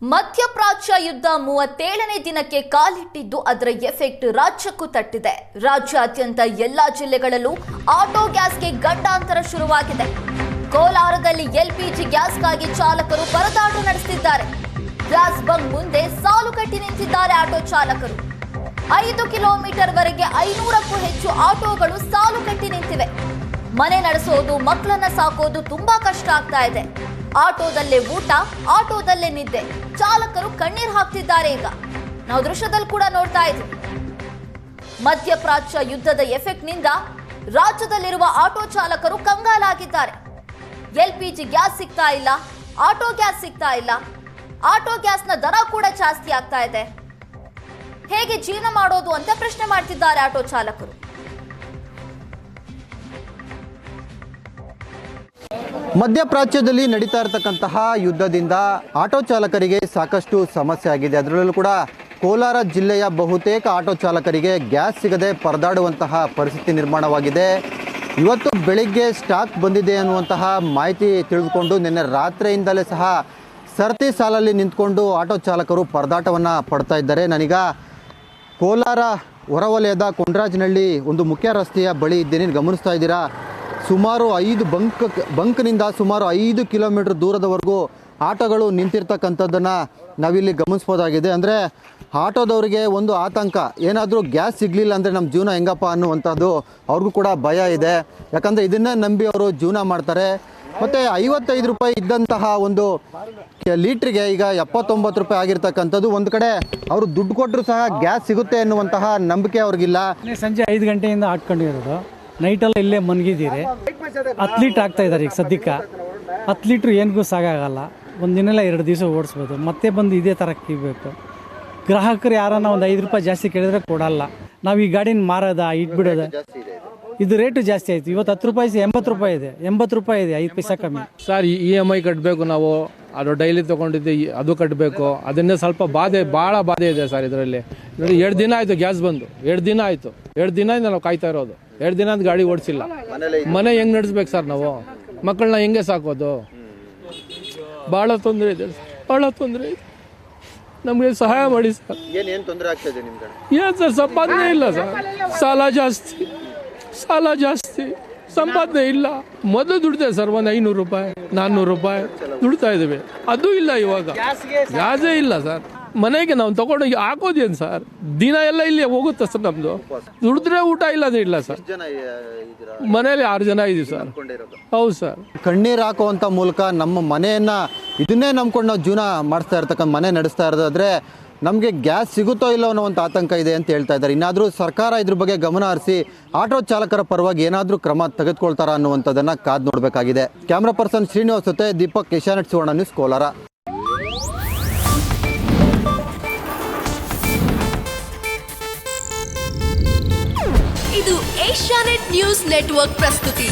ಮಧ್ಯಪ್ರಾಚ್ಯ ಯುದ್ಧ 37ನೇ ದಿನಕ್ಕೆ ಕಾಲಿಟ್ಟಿದ್ದು ಅದರ ಎಫೆಕ್ಟ್ ರಾಜ್ಯಕ್ಕೂ ತಟ್ಟಿದೆ. ರಾಜ್ಯಾದ್ಯಂತ ಎಲ್ಲಾ ಜಿಲ್ಲೆಗಳಲ್ಲೂ ಆಟೋ ಗ್ಯಾಸ್ಗೆ ಗಂಡಾಂತರ ಶುರುವಾಗಿದೆ. ಕೋಲಾರದಲ್ಲಿ ಎಲ್ಪಿಜಿ ಗ್ಯಾಸ್ಗಾಗಿ ಚಾಲಕರು ಪರದಾಟ ನಡೆಸುತ್ತಿದ್ದಾರೆ. ಗ್ಯಾಸ್ ಬಂಕ್ ಮುಂದೆ ಸಾಲು ಕಟ್ಟಿ ನಿಂತಿದ್ದಾರೆ ಆಟೋ ಚಾಲಕರು. 5 ಕಿಲೋಮೀಟರ್ ವರೆಗೆ 500ಕ್ಕೂ ಹೆಚ್ಚು ಆಟೋಗಳು ಸಾಲು ಕಟ್ಟಿ ನಿಂತಿವೆ. ಮನೆ ನಡೆಸೋದು, ಮಕ್ಕಳನ್ನ ಸಾಕೋದು ತುಂಬಾ ಕಷ್ಟ ಆಗ್ತಾ ಇದೆ. ಆಟೋದಲ್ಲೇ ಊಟ, ಆಟೋದಲ್ಲೇ ನಿದ್ದೆ. ಚಾಲಕರು ಕಣ್ಣೀರು ಹಾಕ್ತಿದ್ದಾರೆ. ಈಗ ನಾವು ದೃಶ್ಯದಲ್ಲಿ ಕೂಡ ನೋಡ್ತಾ ಇದ್ದೀವಿ. ಮಧ್ಯಪ್ರಾಚ್ಯ ಯುದ್ಧದ ಎಫೆಕ್ಟ್ ನಿಂದ ರಾಜ್ಯದಲ್ಲಿರುವ ಆಟೋ ಚಾಲಕರು ಕಂಗಾಲಾಗಿದ್ದಾರೆ. ಎಲ್ಪಿಜಿ ಗ್ಯಾಸ್ ಸಿಗ್ತಾ ಇಲ್ಲ, ಆಟೋ ಗ್ಯಾಸ್ ಸಿಗ್ತಾ ಇಲ್ಲ. ಆಟೋ ಗ್ಯಾಸ್ನ ದರ ಕೂಡ ಜಾಸ್ತಿ ಆಗ್ತಾ ಇದೆ. ಹೇಗೆ ಜೀವನ ಮಾಡೋದು ಅಂತ ಪ್ರಶ್ನೆ ಮಾಡ್ತಿದ್ದಾರೆ ಆಟೋ ಚಾಲಕರು. ಮಧ್ಯಪ್ರಾಚ್ಯದಲ್ಲಿ ನಡೀತಾ ಇರತಕ್ಕಂತಹ ಯುದ್ಧದಿಂದ ಆಟೋ ಚಾಲಕರಿಗೆ ಸಾಕಷ್ಟು ಸಮಸ್ಯೆ ಆಗಿದೆ. ಅದರಲ್ಲೂ ಕೂಡ ಕೋಲಾರ ಜಿಲ್ಲೆಯ ಬಹುತೇಕ ಆಟೋ ಚಾಲಕರಿಗೆ ಗ್ಯಾಸ್ ಸಿಗದೆ ಪರದಾಡುವಂತಹ ಪರಿಸ್ಥಿತಿ ನಿರ್ಮಾಣವಾಗಿದೆ. ಇವತ್ತು ಬೆಳಿಗ್ಗೆ ಸ್ಟಾಕ್ ಬಂದಿದೆ ಅನ್ನುವಂತಹ ಮಾಹಿತಿ ತಿಳಿದುಕೊಂಡು ನಿನ್ನೆ ರಾತ್ರಿಯಿಂದಲೇ ಸಹ ಸರತಿ ಸಾಲಲ್ಲಿ ನಿಂತ್ಕೊಂಡು ಆಟೋ ಚಾಲಕರು ಪರದಾಟವನ್ನು ಪಡ್ತಾ ಇದ್ದಾರೆ. ನಾನೀಗ ಕೋಲಾರ ಹೊರವಲಯದ ಕೊಂಡ್ರಾಜನಹಳ್ಳಿ ಒಂದು ಮುಖ್ಯ ರಸ್ತೆಯ ಬಳಿ ಇದ್ದೇನೆ. ಗಮನಿಸ್ತಾ ಇದ್ದೀರಾ, ಸುಮಾರು 5 ಬಂಕ್ನಿಂದ ಸುಮಾರು 5 ಕಿಲೋಮೀಟರ್ ದೂರದವರೆಗೂ ಆಟೋಗಳು ನಿಂತಿರ್ತಕ್ಕಂಥದ್ದನ್ನು ನಾವಿಲ್ಲಿ ಗಮನಿಸ್ಬೋದಾಗಿದೆ. ಅಂದರೆ ಆಟೋದವರಿಗೆ ಒಂದು ಆತಂಕ, ಏನಾದರೂ ಗ್ಯಾಸ್ ಸಿಗಲಿಲ್ಲ ಅಂದರೆ ನಮ್ಮ ಜೀವನ ಹೆಂಗಪ್ಪ ಅನ್ನುವಂಥದ್ದು ಅವ್ರಿಗೂ ಕೂಡ ಭಯ ಇದೆ. ಯಾಕಂದರೆ ಇದನ್ನೇ ನಂಬಿ ಅವರು ಜೀವನ ಮಾಡ್ತಾರೆ. ಮತ್ತು 55 ರೂಪಾಯಿ ಇದ್ದಂತಹ ಒಂದು ಲೀಟ್ರಿಗೆ ಈಗ 79 ರೂಪಾಯಿ ಆಗಿರ್ತಕ್ಕಂಥದ್ದು. ಒಂದು ಕಡೆ ಅವರು ದುಡ್ಡು ಕೊಟ್ಟರು ಸಹ ಗ್ಯಾಸ್ ಸಿಗುತ್ತೆ ಅನ್ನುವಂತಹ ನಂಬಿಕೆ ಅವ್ರಿಗಿಲ್ಲ. ಸಂಜೆ 5 ಗಂಟೆಯಿಂದ ಹಾಕ್ಕೊಂಡಿರೋದು, ನೈಟೆಲ್ಲ ಇಲ್ಲೇ ಮನ್ಗಿದ್ದೀರಿ. 10 ಲೀಟ್ರ್ ಆಗ್ತಾ ಇದ್ದಾರೆ ಈಗ ಸದ್ಯಕ್ಕೆ. 10 ಲೀಟ್ರ್ ಏನಿಗೂ ಸಾಕಾಗಲ್ಲ. ಒಂದಿನೆಲ್ಲ 2 ದಿವಸ ಓಡಿಸ್ಬೋದು. ಮತ್ತೆ ಬಂದು ಇದೇ ಥರ ಕಿಬೇಕು. ಗ್ರಾಹಕರು ಯಾರನ್ನ ಒಂದು 5 ರೂಪಾಯಿ ಜಾಸ್ತಿ ಕೇಳಿದ್ರೆ ಕೊಡಲ್ಲ. ನಾವು ಈ ಗಾಡಿನ ಮಾರೋದ ಇಟ್ಬಿಡೋದ, ಇದು ರೇಟು ಜಾಸ್ತಿ ಆಯಿತು. ಇವತ್ತು 10 ರೂಪಾಯಿ 80 ರೂಪಾಯಿ ಇದೆ, 80 ರೂಪಾಯಿ ಇದೆ, 5 ಪೈಸೆ ಕಮ್ಮಿ. ಸರ್, EMI ಕಟ್ಟಬೇಕು ನಾವು, ಅದು ಡೈಲಿ ತೊಗೊಂಡಿದ್ದೆ ಅದು ಕಟ್ಟಬೇಕು. ಅದನ್ನೇ ಸ್ವಲ್ಪ ಭಾಳ ಬಾಧೆ ಇದೆ ಸರ್ ಇದರಲ್ಲಿ. ನೋಡಿ, 2 ದಿನ ಆಯಿತು ಗ್ಯಾಸ್ ಬಂದು, 2 ದಿನ ಆಯಿತು. 2 ದಿನದಿಂದ ನಾವು ಕಾಯ್ತಾ ಇರೋದು. 2 ದಿನ ಗಾಡಿ ಓಡಿಸಿಲ್ಲ. ಮನೆ ಹೆಂಗೆ ನಡೆಸ್ಬೇಕು ಸರ್ ನಾವು? ಮಕ್ಕಳನ್ನ ಹೆಂಗೆ ಸಾಕೋದು? ಭಾಳ ತೊಂದರೆ ಇದೆ, ಭಾಳ ತೊಂದರೆ ಇದೆ. ನಮಗೆ ಸಹಾಯ ಮಾಡಿ ಸರ್. ಏನು ತೊಂದರೆ ಆಗ್ತದೆ ನಿಮ್ಗೆ? ಏನು ಸರ್, ಸಂಪಾದನೆ ಇಲ್ಲ ಸರ್. ಸಾಲ ಜಾಸ್ತಿ, ಸಂಪಾದನೆ ಇಲ್ಲ. ಮೊದಲು ದುಡ್ತೇವೆ ಸರ್, ಒಂದು 500 ರೂಪಾಯಿ 400 ರೂಪಾಯಿ ದುಡ್ತಾ ಇದ್ದೀವಿ. ಅದು ಇಲ್ಲ ಇವಾಗ. ಗ್ಯಾಸೇ ಇಲ್ಲ ಸರ್. ಮನೆಗೆ ನಾವು ತಗೊಂಡು ಹಾಕೋದೇನು ಸರ್? ದಿನ ಎಲ್ಲ ಇಲ್ಲಿ ಹೋಗುತ್ತೆ ಸರ್. ನಮ್ಮದು ದುಡಿದ್ರೆ ಊಟ ಇಲ್ಲದೇ ಇಲ್ಲ ಸರ್. ಮನೇಲಿ 6 ಜನ ಇದೀವಿ ಸರ್. ಹೌದು ಸರ್. ಕಣ್ಣೀರು ಹಾಕುವಂಥ ಮೂಲಕ ನಮ್ಮ ಮನೆಯನ್ನು ಇದನ್ನೇ ನಂಬ್ಕೊಂಡು ನಾವು ಜೀವನ ಮಾಡಿಸ್ತಾ ಇರ್ತಕ್ಕಂಥ ಮನೆ ನಡೆಸ್ತಾ ಇರೋದಾದ್ರೆ ನಮಗೆ ಗ್ಯಾಸ್ ಸಿಗುತ್ತೋ ಇಲ್ಲೋ ಅನ್ನೋ ಒಂದು ಆತಂಕ ಇದೆ ಅಂತ ಹೇಳ್ತಾ ಇದ್ದಾರೆ. ಇನ್ನಾದರೂ ಸರ್ಕಾರ ಇದ್ರ ಬಗ್ಗೆ ಗಮನ ಹರಿಸಿ ಆಟೋ ಚಾಲಕರ ಪರವಾಗಿ ಏನಾದರೂ ಕ್ರಮ ತೆಗೆದುಕೊಳ್ತಾರ ಅನ್ನುವಂಥದ್ದನ್ನು ಕಾದು ನೋಡಬೇಕಾಗಿದೆ. ಕ್ಯಾಮ್ರಾ ಪರ್ಸನ್ ಶ್ರೀನಿವಾಸ್ ಜೊತೆ ದೀಪಕ್, ಏಷ್ಯಾನೆಟ್ ಸುವರ್ಣ ನ್ಯೂಸ್, ಕೋಲಾರ. ಇದು ಏಷ್ಯಾನೆಟ್ ನ್ಯೂಸ್ ನೆಟ್ವರ್ಕ್ ಪ್ರಸ್ತುತಿ.